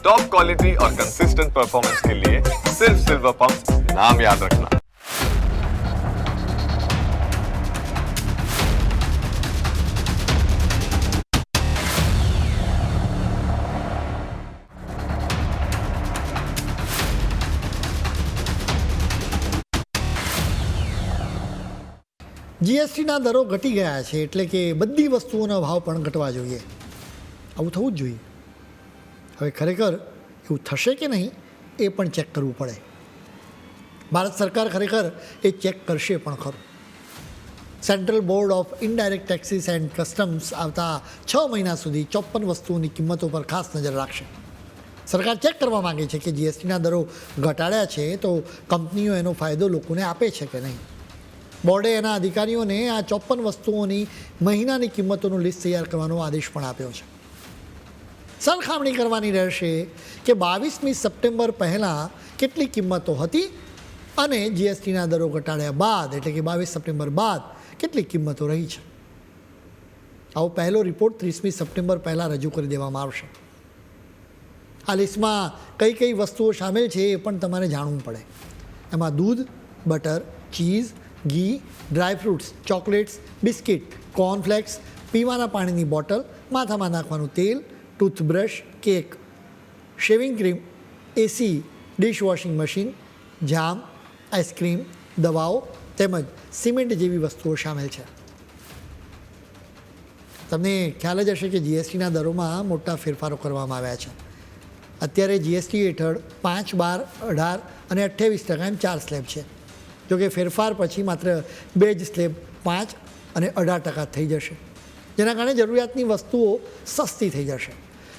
Top quality और consistent performance के लिए सिर्फ सिल्वर पंप नाम याद रखना। જીએસટીના દરો ઘટી ગયા છે એટલે કે બધી વસ્તુઓના ભાવ પણ ઘટવા જોઈએ, આવું થવું જ જોઈએ. હવે ખરેખર એવું થશે કે નહીં એ પણ ચેક કરવું પડે. ભારત સરકાર ખરેખર એ ચેક કરશે પણ ખરું. Central board of indirect taxes and customs આવતા 6 મહિના સુધી 54 વસ્તુઓની કિંમતો પર ખાસ નજર રાખશે. સરકાર ચેક કરવા માગે છે કે જીએસટીના દરો ઘટાડ્યા છે તો કંપનીઓ એનો ફાયદો લોકોને આપે છે કે નહીં. બોર્ડે એના અધિકારીઓને આ 54 વસ્તુઓની મહિનાની કિંમતોનું લિસ્ટ તૈયાર કરવાનો આદેશ પણ આપ્યો છે. સરખામણી કરવાની રહેશે કે 22મી સપ્ટેમ્બર પહેલાં કેટલી કિંમતો હતી અને જીએસટીના દરો ઘટાડ્યા બાદ એટલે કે 22 સપ્ટેમ્બર બાદ કેટલી કિંમતો રહી છે. આવો પહેલો રિપોર્ટ 30મી સપ્ટેમ્બર પહેલાં રજૂ કરી દેવામાં આવશે. આ લિસ્ટમાં કઈ કઈ વસ્તુઓ સામેલ છે એ પણ તમારે જાણવું પડે. એમાં દૂધ, બટર, ચીઝ, ઘી, ડ્રાયફ્રૂટ્સ, ચોકલેટ્સ, બિસ્કિટ, કોર્નફ્લેક્સ, પીવાના પાણીની બોટલ, માથામાં નાખવાનું તેલ, ટૂથબ્રશ, કેક, શેવિંગ ક્રીમ, એસી, ડિશવોશિંગ મશીન, જામ, આઈસ્ક્રીમ, દવાઓ તેમજ સિમેન્ટ જેવી વસ્તુઓ સામેલ છે. તમને ખ્યાલ જ હશે કે જીએસટીના દરોમાં મોટા ફેરફારો કરવામાં આવ્યા છે. અત્યારે જીએસટી હેઠળ 5, 12, 18 અને 28% એમ 4 સ્લેબ છે. જોકે ફેરફાર પછી માત્ર 2 જ સ્લેબ 5 અને 18% થઈ જશે, જેના કારણે જરૂરિયાતની વસ્તુઓ સસ્તી થઈ જશે.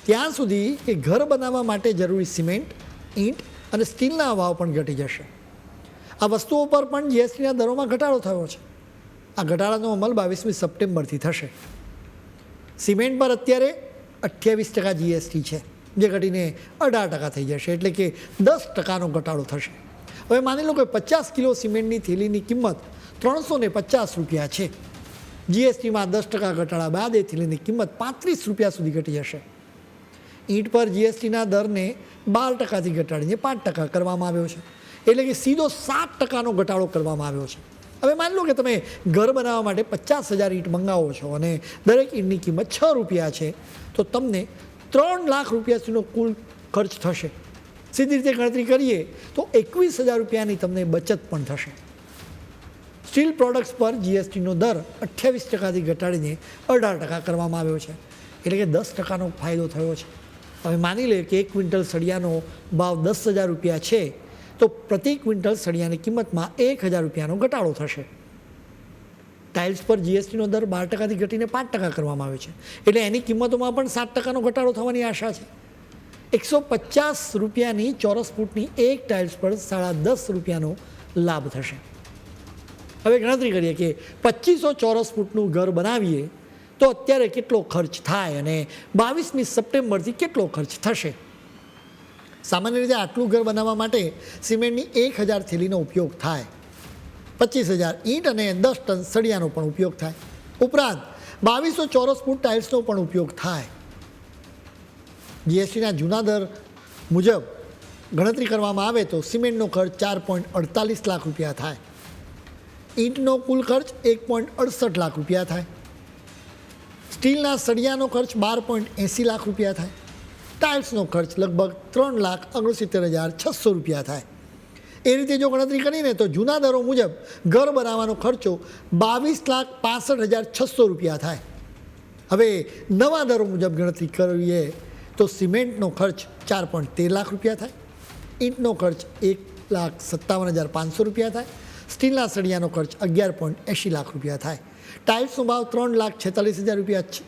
ત્યાં સુધી કે ઘર બનાવવા માટે જરૂરી સિમેન્ટ, ઈંટ અને સ્ટીલના ભાવ પણ ઘટી જશે. આ વસ્તુઓ પર પણ જીએસટીના દરોમાં ઘટાડો થયો છે. આ ઘટાડાનો અમલ 22મી સપ્ટેમ્બરથી થશે. સિમેન્ટ પર અત્યારે 28% જીએસટી છે, જે ઘટીને 18% થઈ જશે, એટલે કે 10%નો ઘટાડો થશે. હવે માની લો કે 50 કિલો સિમેન્ટની થેલીની કિંમત 350 રૂપિયા છે. જીએસટીમાં 10% ઘટાડા બાદ એ થેલીની કિંમત 35 રૂપિયા સુધી ઘટી જશે. ઈંટ પર જીએસટીના દરને 12%થી ઘટાડીને 5% કરવામાં આવ્યો છે, એટલે કે સીધો 7%નો ઘટાડો કરવામાં આવ્યો છે. હવે માની લો કે તમે ઘર બનાવવા માટે 50,000 ઈંટ મંગાવો છો અને દરેક ઈંટની કિંમત 6 રૂપિયા છે, તો તમને 3 લાખ રૂપિયા સુધીનો કુલ ખર્ચ થશે. સીધી રીતે ગણતરી કરીએ તો 21,000 રૂપિયાની તમને બચત પણ થશે. સ્ટીલ પ્રોડક્ટ્સ પર જીએસટીનો દર 28%થી ઘટાડીને 18% કરવામાં આવ્યો છે, એટલે કે 10%નો ફાયદો થયો છે. હવે માની લે કે 1 ક્વિન્ટલ સળિયાનો ભાવ 10,000 રૂપિયા છે, તો પ્રતિ ક્વિન્ટલ સળિયાની કિંમતમાં 1,000 રૂપિયાનો ઘટાડો થશે. ટાઇલ્સ પર જીએસટીનો દર 12%થી ઘટીને 5% કરવામાં આવ્યો છે, એટલે એની કિંમતોમાં પણ 7%નો ઘટાડો થવાની આશા છે. 150 રૂપિયાની ચોરસ ફૂટની એક ટાઇલ્સ પર 10.5 રૂપિયાનો લાભ થશે. હવે ગણતરી કરીએ કે 2500 ચોરસ ફૂટનું ઘર બનાવીએ તો અત્યારે કેટલો ખર્ચ થાય અને 22મી સપ્ટેમ્બરથી કેટલો ખર્ચ થશે. સામાન્ય રીતે આટલું ઘર બનાવવા માટે સિમેન્ટની 1000 થેલીનો ઉપયોગ થાય, 25,000 ઈંટ અને 10 ટન સળિયાનો પણ ઉપયોગ થાય. ઉપરાંત 2200 ચોરસ ફૂટ ટાઇલ્સનો પણ ઉપયોગ થાય. જીએસટીના જૂના દર મુજબ ગણતરી કરવામાં આવે તો સિમેન્ટનો ખર્ચ 4.48 લાખ રૂપિયા થાય, ઈંટનો કુલ ખર્ચ 1.68 લાખ રૂપિયા થાય, સ્ટીલના સળિયાનો ખર્ચ 12.80 લાખ રૂપિયા થાય, ટાઇલ્સનો ખર્ચ લગભગ 3,69,600 રૂપિયા થાય. એ રીતે જો ગણતરી કરીને તો જૂના દરો મુજબ ઘર બનાવવાનો ખર્ચો 22,65,600 રૂપિયા થાય. હવે નવા દરો મુજબ ગણતરી કરીએ તો સિમેન્ટનો ખર્ચ 4.13 લાખ રૂપિયા થાય, ઈંટનો ખર્ચ 1,57,500 રૂપિયા થાય, સ્ટીલના સળિયાનો ખર્ચ 11.80 લાખ રૂપિયા થાય, ટાઇલ્સનો ભાવ 3,46,000 રૂપિયા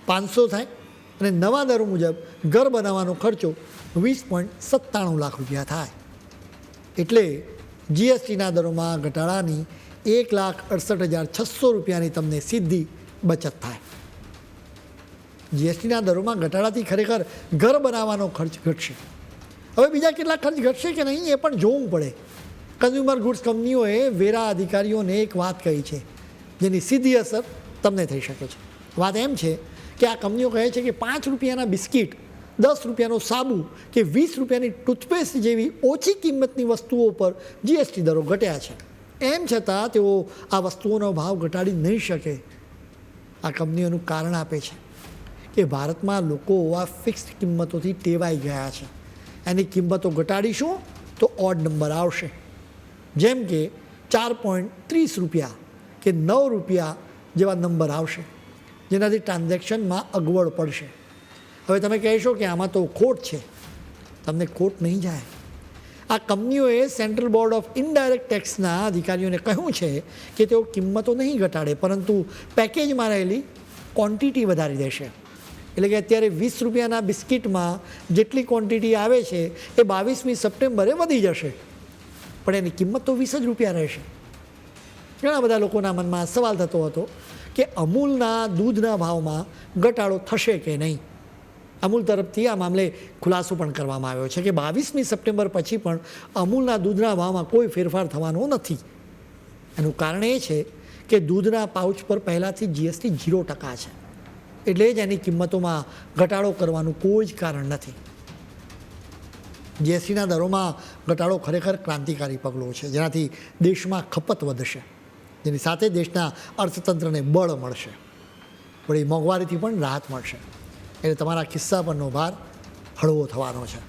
500 થાય અને નવા દરો મુજબ ઘર બનાવવાનો ખર્ચો 20.97 લાખ રૂપિયા થાય. એટલે જીએસટીના દરોમાં ઘટાડાની 1,68,600 રૂપિયાની તમને સીધી બચત થાય. જીએસટીના દરોમાં ઘટાડાથી ખરેખર ઘર બનાવવાનો ખર્ચ ઘટશે. હવે બીજા કેટલા ખર્ચ ઘટશે કે નહીં એ પણ જોવું પડે. કન્ઝ્યુમર ગુડ્સ કંપનીઓએ વેરા અધિકારીઓને એક વાત કહી છે જેની સીધી અસર તમને થઈ શકે છે. વાત એમ છે કે આ કંપનીઓ કહે છે કે 5 રૂપિયાના બિસ્કિટ રૂપિયાનો સાબુ કે 20 રૂપિયાની ટૂથપેસ્ટ જેવી ઓછી કિંમતની વસ્તુઓ પર જીએસટી દરો ઘટ્યા છે. એમ છતાં તેઓ આ વસ્તુઓનો ભાવ ઘટાડી નહીં શકે. આ કંપનીઓનું કારણ આપે છે કે ભારતમાં લોકો આ ફિક્સ્ડ કિંમતોથી ટેવાઈ ગયા છે. એની કિંમતો ઘટાડીશું તો ઓડ નંબર આવશે, જેમ કે 4.30 રૂપિયા કે 9 રૂપિયા જેવા નંબર આવશે, જેનાથી ટ્રાન્ઝેક્શનમાં અગવડ પડશે. હવે તમે કહેશો કે આમાં તો ખોટ છે. તમને ખોટ નહીં જાય. આ કંપનીઓએ સેન્ટ્રલ બોર્ડ ઓફ ઇનડાયરેક્ટ ટેક્સના અધિકારીઓને કહ્યું છે કે તેઓ કિંમતો નહીં ઘટાડે, પરંતુ પેકેજમાં રહેલી ક્વોન્ટિટી વધારી દેશે. એટલે કે અત્યારે 20 રૂપિયાના બિસ્કિટમાં જેટલી ક્વોન્ટિટી આવે છે એ 22મી સપ્ટેમ્બરે વધી જશે, પણ એની કિંમત તો 20 જ રૂપિયા રહેશે. ઘણા બધા લોકોના મનમાં સવાલ થતો હતો કે અમૂલના દૂધના ભાવમાં ઘટાડો થશે કે નહીં. અમૂલ તરફથી આ મામલે ખુલાસો પણ કરવામાં આવ્યો છે કે 22મી સપ્ટેમ્બર પછી પણ અમૂલના દૂધના ભાવમાં કોઈ ફેરફાર થવાનો નથી. એનું કારણ એ છે કે દૂધના પાઉચ પર પહેલાંથી જીએસટી 0% છે, એટલે જ એની કિંમતોમાં ઘટાડો કરવાનું કોઈ જ કારણ નથી. જીએસટીના દરોમાં ઘટાડો ખરેખર ક્રાંતિકારી પગલું છે, જેનાથી દેશમાં ખપત વધશે, જેની સાથે દેશના અર્થતંત્રને બળ મળશે, વળી મોંઘવારીથી પણ રાહત મળશે. એટલે તમારા ખિસ્સા પરનો ભાર હળવો થવાનો છે.